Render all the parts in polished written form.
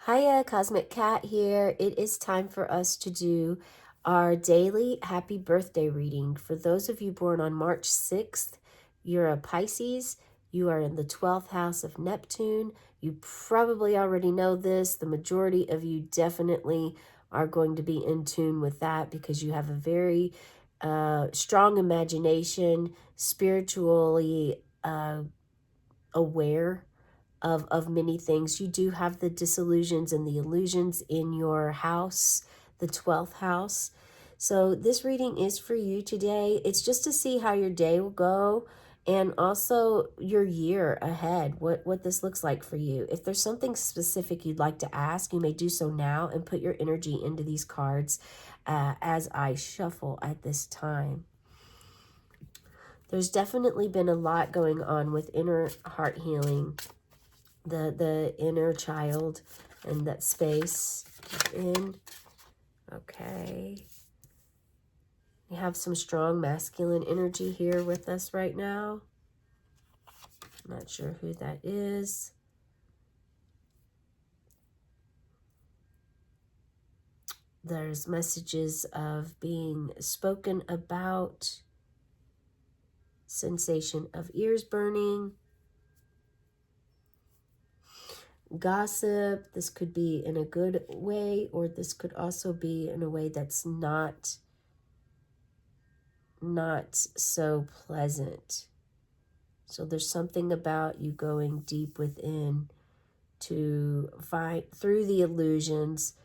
Hiya, Cosmic Cat here. It is time for us to do our daily happy birthday reading. For those of you born on March 6th, you're a Pisces. You are in the 12th house of Neptune. You probably already know this. The majority of you definitely are going to be in tune with that because you have a very strong imagination, spiritually aware of many things. You do have the disillusions and the illusions in your house, the 12th house. So this reading is for you today. It's just to see how your day will go and also your year ahead, what this looks like for you. If there's something specific you'd like to ask, you may do so now and put your energy into these cards as I shuffle at this time. There's definitely been a lot going on with inner heart healing, the inner child and that space in. Okay. We have some strong masculine energy here with us right now. Not sure who that is. There's messages of being spoken about, sensation of ears burning, gossip. This could be in a good way, or this could also be in a way that's not so pleasant. So there's something about you going deep within to find through the illusions,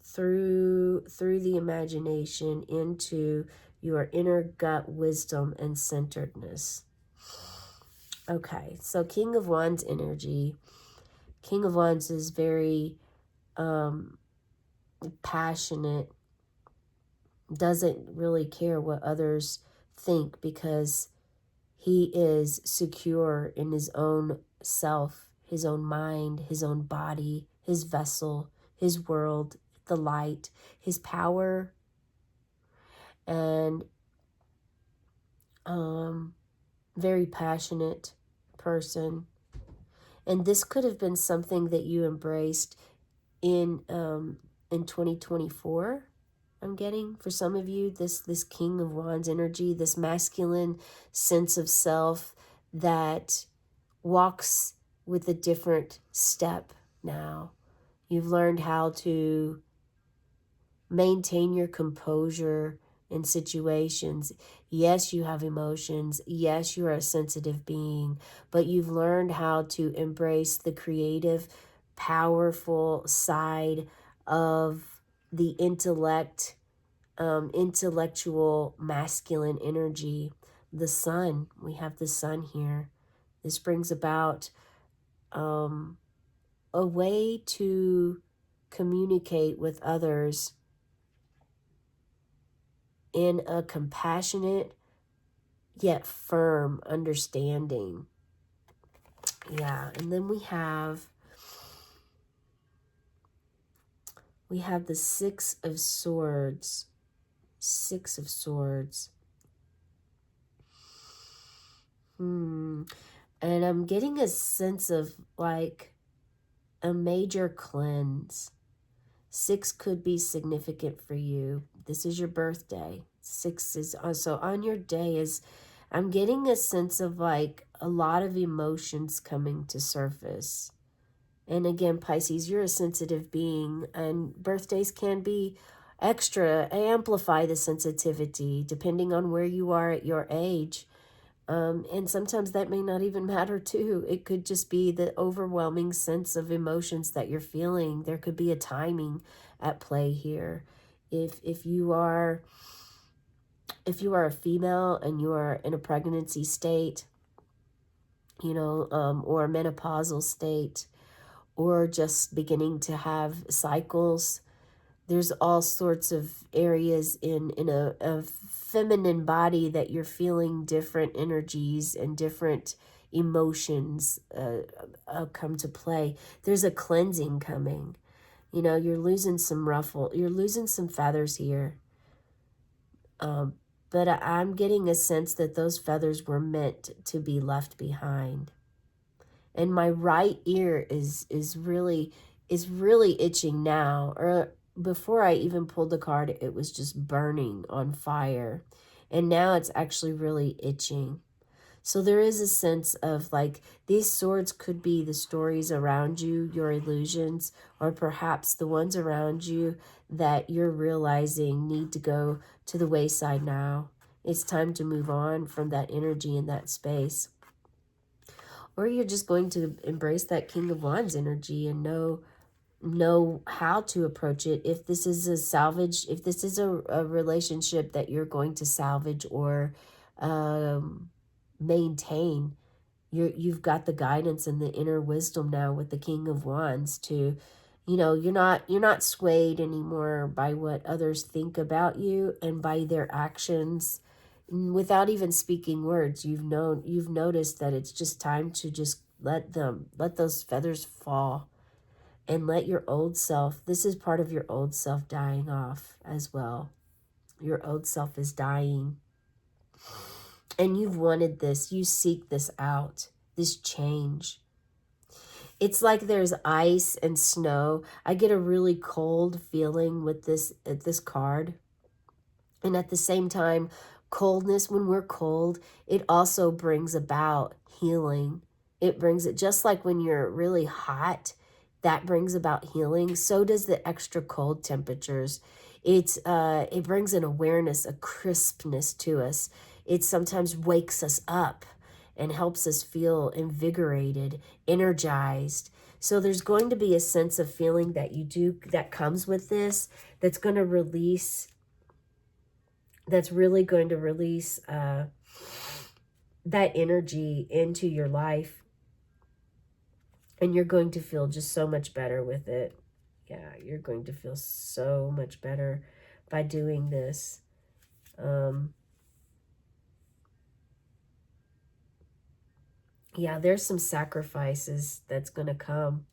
through the imagination, into your inner gut wisdom and centeredness. Okay, so King of Wands energy. King of Wands is very passionate, doesn't really care what others think because he is secure in his own self, his own mind, his own body, his vessel, his world, the light, his power, and very passionate person. And this could have been something that you embraced in 2024. I'm getting for some of you this King of Wands energy, this masculine sense of self that walks with a different step now. You've learned how to maintain your composure in situations. Yes, you have emotions. Yes, you are a sensitive being, but you've learned how to embrace the creative, powerful side of the intellectual masculine energy. The sun, we have the sun here. This brings about a way to communicate with others in a compassionate yet firm understanding. Yeah, and then we have the Six of Swords. Six of Swords. And I'm getting a sense of like a major cleanse. 6 could be significant for you. This is your birthday. 6 is also on your day. Is I'm getting a sense of like a lot of emotions coming to surface. And again, Pisces, you're a sensitive being, and birthdays can be extra, amplify the sensitivity depending on where you are at your age. And sometimes that may not even matter too. It could just be the overwhelming sense of emotions that you're feeling. There could be a timing at play here. If you are a female and you are in a pregnancy state, or a menopausal state, or just beginning to have cycles, there's all sorts of areas in a feminine body that you're feeling different energies and different emotions come to play. There's a cleansing coming. You're losing some feathers here. But I'm getting a sense that those feathers were meant to be left behind. And my right ear is really is really itching now. Or before I even pulled the card, it was just burning on fire. And now it's actually really itching. So there is a sense of like these swords could be the stories around you, your illusions, or perhaps the ones around you that you're realizing need to go to the wayside now. It's time to move on from that energy in that space. Or you're just going to embrace that King of Wands energy and know how to approach it. If this is a salvage, if this is a relationship that you're going to salvage or maintain, you've got the guidance and the inner wisdom now with the King of Wands to, you're not swayed anymore by what others think about you and by their actions. Without even speaking words, you've noticed that it's just time to just let those feathers fall and let your old self, this is part of your old self dying off as well. Your old self is dying. And you've wanted this. You seek this out, this change. It's like there's ice and snow. I get a really cold feeling with this card. And at the same time, coldness, when we're cold, it also brings about healing. It brings it just like when you're really hot, that brings about healing. So does the extra cold temperatures. It brings an awareness, a crispness to us. It sometimes wakes us up and helps us feel invigorated, energized. So there's going to be a sense of feeling that you do that comes with this, that's going to release, that's really going to release that energy into your life. And you're going to feel just so much better with it. Yeah, you're going to feel so much better by doing this. Yeah, there's some sacrifices that's going to come.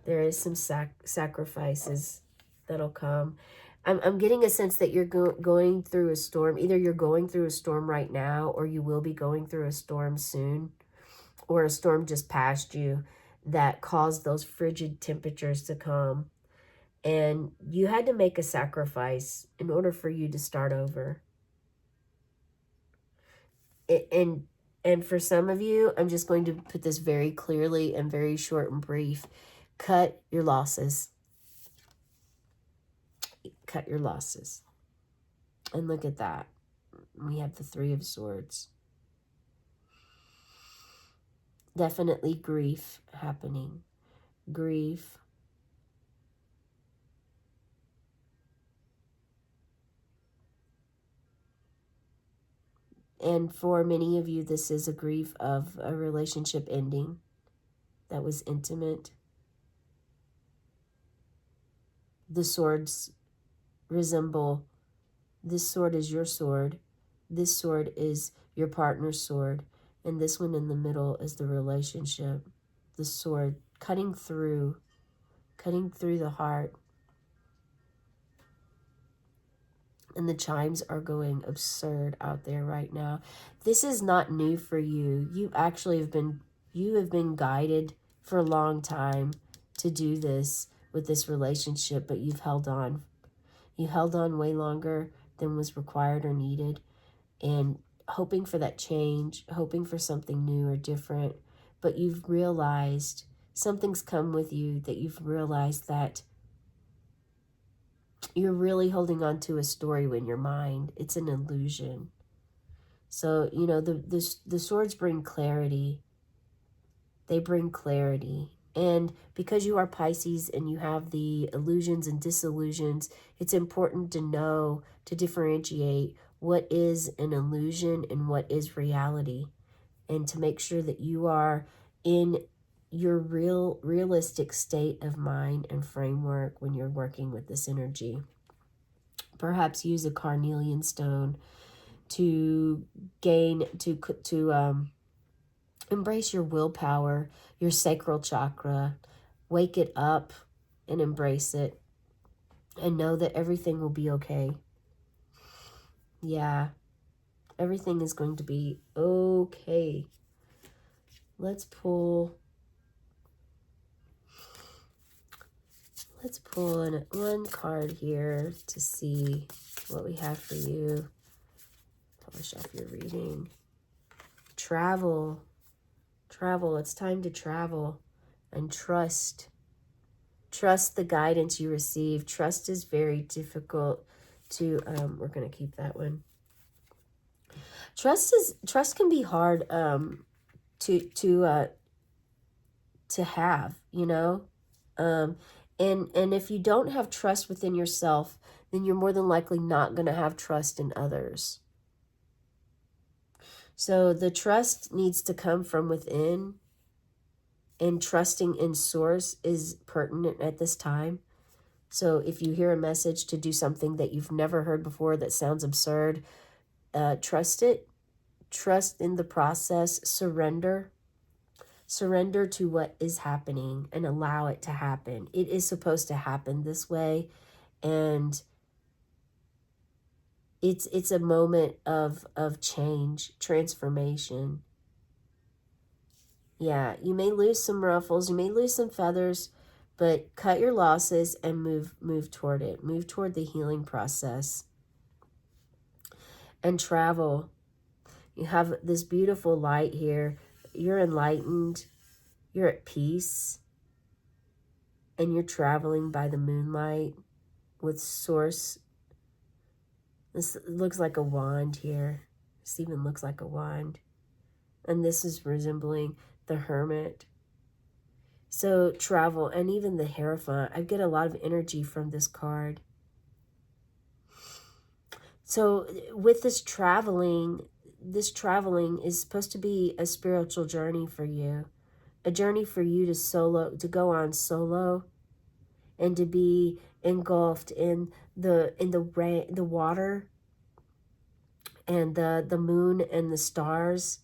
There is some sacrifices that'll come. I'm getting a sense that you're going through a storm. Either you're going through a storm right now, or you will be going through a storm soon, or a storm just passed you that caused those frigid temperatures to come. And you had to make a sacrifice in order for you to start over. And for some of you, I'm just going to put this very clearly and very short and brief. Cut your losses. Cut your losses. And look at that. We have the Three of Swords. Definitely grief happening. Grief. And for many of you, this is a grief of a relationship ending that was intimate. The swords resemble, this sword is your sword. This sword is your partner's sword. And this one in the middle is the relationship. The sword cutting through the heart. And the chimes are going absurd out there right now. This is not new for you. You actually have been guided for a long time to do this with this relationship, but you've held on. You held on way longer than was required or needed, and hoping for that change, hoping for something new or different. But you've realized something's come with you, that you've realized that you're really holding on to a story in your mind. It's an illusion. So, the swords bring clarity. They bring clarity. And because you are Pisces and you have the illusions and disillusions, it's important to know, to differentiate what is an illusion and what is reality. And to make sure that you are in your realistic state of mind and framework when you're working with this energy. Perhaps use a carnelian stone to embrace your willpower, your sacral chakra, wake it up and embrace it, and know that everything will be okay. Yeah, everything is going to be okay. Let's pull Let's pull in one card here to see what we have for you. Polish off your reading. Travel. Travel. It's time to travel and trust. Trust the guidance you receive. Trust is very difficult to, we're going to keep that one. Trust can be hard to have, you know? And if you don't have trust within yourself, then you're more than likely not going to have trust in others. So the trust needs to come from within, and trusting in source is pertinent at this time. So if you hear a message to do something that you've never heard before that sounds absurd, trust it. Trust in the process. Surrender. Surrender to what is happening and allow it to happen. It is supposed to happen this way, and it's a moment of change, transformation. Yeah, you may lose some ruffles, you may lose some feathers, but cut your losses and move toward it. Move toward the healing process. And travel. You have this beautiful light here. You're enlightened. You're at peace. And you're traveling by the moonlight with source. This looks like a wand here. This even looks like a wand. And this is resembling the Hermit. So travel, and even the Hierophant. I get a lot of energy from this card. So with this traveling is supposed to be a spiritual journey for you. A journey for you to go on solo, and to be engulfed in the water and the moon and the stars.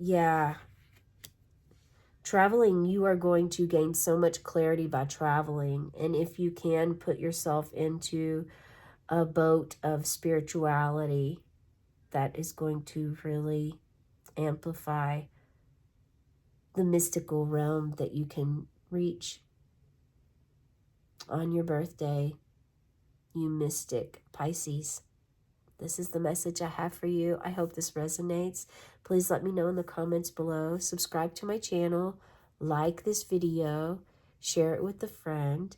Yeah. Traveling, you are going to gain so much clarity by traveling. And if you can put yourself into a boat of spirituality, that is going to really amplify the mystical realm that you can reach on your birthday, you mystic Pisces. This is the message I have for you. I hope this resonates. Please let me know in the comments below. Subscribe to my channel. Like this video. Share it with a friend.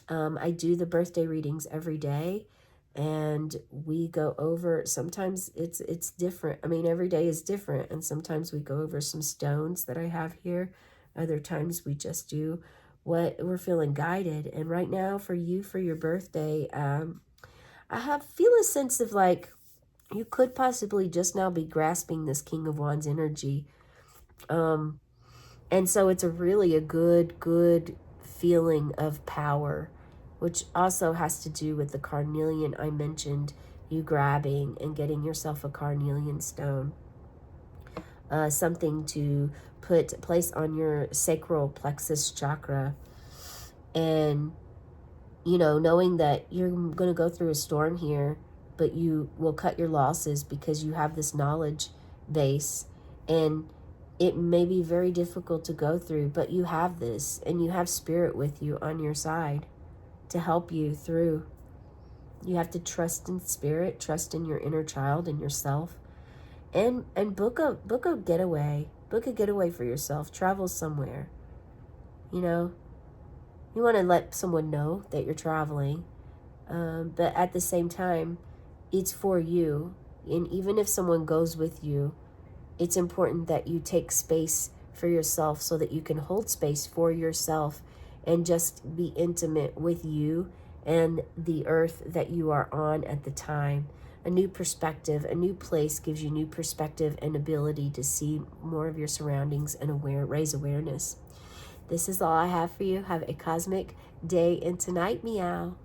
I do the birthday readings every day. And we go over, sometimes it's different. I mean, every day is different. And sometimes we go over some stones that I have here. Other times we just do what we're feeling guided. And right now for you, for your birthday, I feel a sense of like you could possibly just now be grasping this King of Wands energy. And so it's a good feeling of power, which also has to do with the carnelian I mentioned, you grabbing and getting yourself a carnelian stone. Something to place on your sacral plexus chakra. And you know, knowing that you're going to go through a storm here, but you will cut your losses because you have this knowledge base, and it may be very difficult to go through, but you have this, and you have spirit with you on your side to help you through. You have to trust in spirit, trust in your inner child and yourself, and book a getaway. Book a getaway for yourself. Travel somewhere, you know. You want to let someone know that you're traveling, but at the same time, it's for you. And even if someone goes with you, it's important that you take space for yourself so that you can hold space for yourself and just be intimate with you and the earth that you are on at the time. A new perspective, a new place gives you new perspective and ability to see more of your surroundings and raise awareness. This is all I have for you. Have a cosmic day and tonight, meow.